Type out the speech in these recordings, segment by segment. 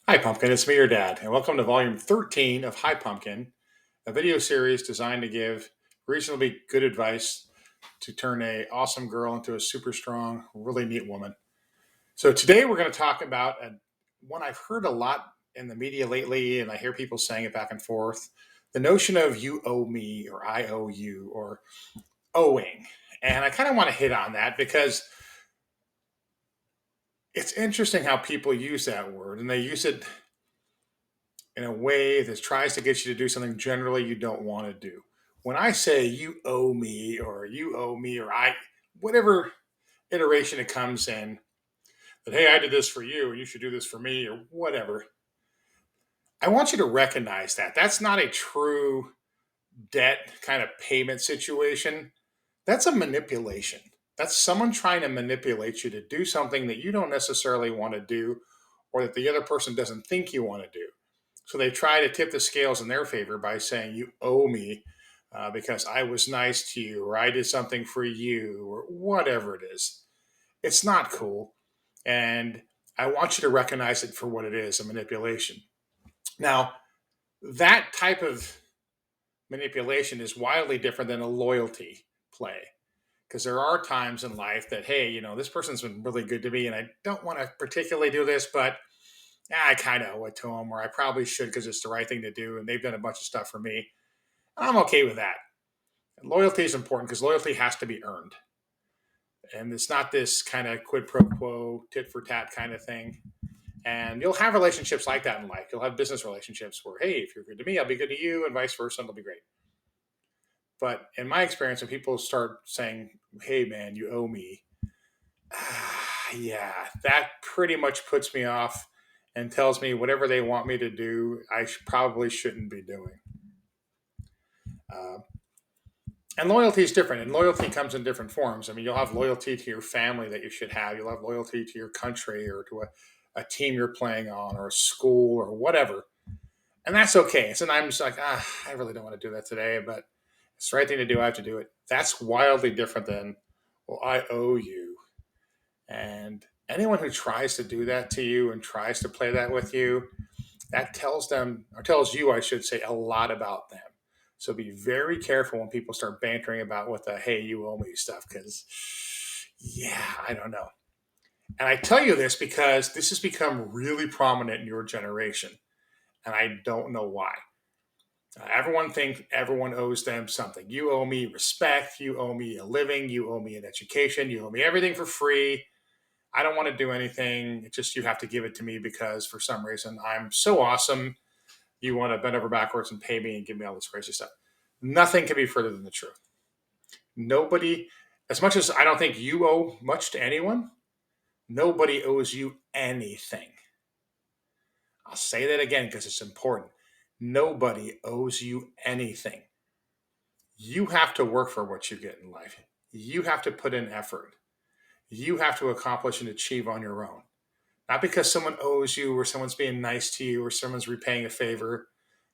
Hi, Pumpkin. It's me, your dad, and welcome to Volume 13 of Hi, Pumpkin, a video series designed to give reasonably good advice to turn a awesome girl into a super strong, really neat woman. So today we're going to talk about one I've heard a lot in the media lately, and I hear people saying it back and forth: the notion of "you owe me" or "I owe you" or owing. And I kind of want to hit on that because it's interesting how people use that word, and they use it in a way that tries to get you to do something generally you don't want to do. When I say you owe me or you owe me or whatever iteration it comes in, that, hey, I did this for you, or you should do this for me, or whatever, I want you to recognize that. That's not a true debt kind of payment situation. That's a manipulation. That's someone trying to manipulate you to do something that you don't necessarily want to do or that the other person doesn't think you want to do. So they try to tip the scales in their favor by saying, you owe me because I was nice to you or I did something for you or whatever it is. It's not cool. And I want you to recognize it for what it is, a manipulation. Now, that type of manipulation is wildly different than a loyalty play because there are times in life that, hey, this person's been really good to me and I don't want to particularly do this, but I kind of owe it to them, or I probably should because it's the right thing to do and they've done a bunch of stuff for me. I'm okay with that. And loyalty is important because loyalty has to be earned. And it's not this kind of quid pro quo, tit for tat kind of thing. And you'll have relationships like that in life. You'll have business relationships where, hey, if you're good to me, I'll be good to you, and vice versa, and it'll be great. But in my experience, when people start saying, hey, man, you owe me, yeah, that pretty much puts me off and tells me whatever they want me to do, probably shouldn't be doing. Uh, and loyalty is different, and loyalty comes in different forms. I mean, you'll have loyalty to your family that you should have. You'll have loyalty to your country or to a team you're playing on or a school or whatever. And that's okay. And I'm just like, I really don't want to do that today, but it's the right thing to do. I have to do it. That's wildly different than, well, I owe you. And anyone who tries to do that to you and tries to play that with you, that tells them, or tells you, I should say, a lot about them. So be very careful when people start bantering about what the hey, you owe me stuff, because, yeah, I don't know. And I tell you this because this has become really prominent in your generation, and I don't know why. Everyone thinks everyone owes them something. You owe me respect. You owe me a living. You owe me an education. You owe me everything for free. I don't want to do anything. It's just you have to give it to me because for some reason I'm so awesome. You want to bend over backwards and pay me and give me all this crazy stuff. Nothing can be further than the truth. Nobody, as much as I don't think you owe much to anyone, nobody owes you anything. I'll say that again because it's important. Nobody owes you anything. You have to work for what you get in life. You have to put in effort. You have to accomplish and achieve on your own. Not because someone owes you or someone's being nice to you or someone's repaying a favor.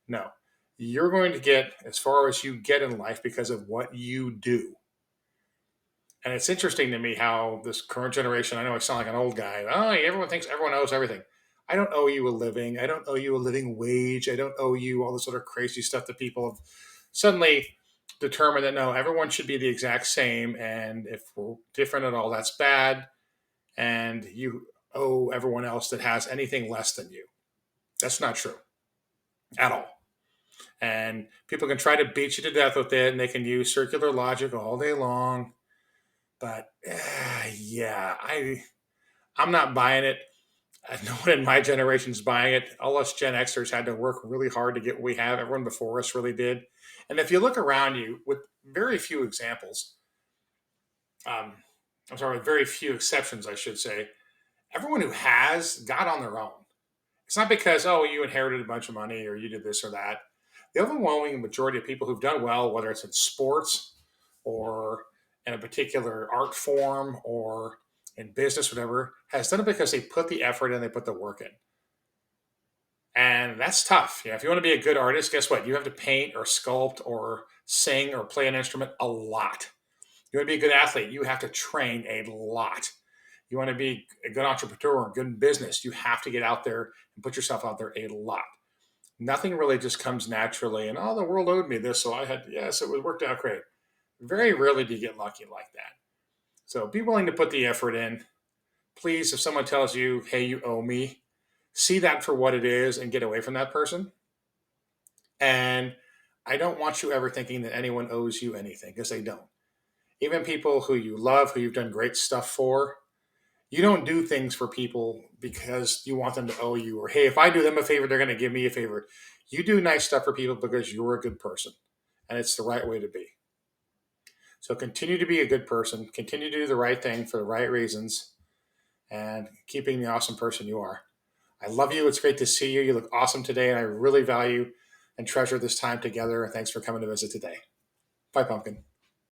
No. You're going to get as far as you get in life because of what you do. And it's interesting to me how this current generation, I know I sound like an old guy. Oh, everyone thinks everyone owes everything. I don't owe you a living. I don't owe you a living wage. I don't owe you all this other crazy stuff that people have suddenly determined that no, everyone should be the exact same. And if we're different at all, that's bad. And you owe everyone else that has anything less than you. That's not true at all. And people can try to beat you to death with it and they can use circular logic all day long. But yeah, I'm not buying it. No one in my generation is buying it. All us Gen Xers had to work really hard to get what we have. Everyone before us really did. And if you look around you, with very few examples, um, I'm sorry, with very few exceptions, I should say, everyone who has got on their own. It's not because, oh, you inherited a bunch of money or you did this or that. The overwhelming majority of people who've done well, whether it's in sports or in a particular art form or in business, whatever, has done it because they put the effort in, they put the work in. And that's tough. If you want to be a good artist, guess what? You have to paint or sculpt or sing or play an instrument a lot. You want to be a good athlete, you have to train a lot. You want to be a good entrepreneur, good in business, you have to get out there and put yourself out there a lot. Nothing really just comes naturally. And oh, the world owed me this, so I had yes, it was worked out great. Very rarely do you get lucky like that. So be willing to put the effort in. Please, if someone tells you, "Hey, you owe me," see that for what it is and get away from that person. And I don't want you ever thinking that anyone owes you anything because they don't. Even people who you love, who you've done great stuff for, you don't do things for people because you want them to owe you or, hey, if I do them a favor, they're going to give me a favor. You do nice stuff for people because you're a good person and it's the right way to be. So continue to be a good person, continue to do the right thing for the right reasons, and keeping the awesome person you are. I love you. It's great to see you. You look awesome today, and I really value and treasure this time together. And thanks for coming to visit today. Bye, Pumpkin.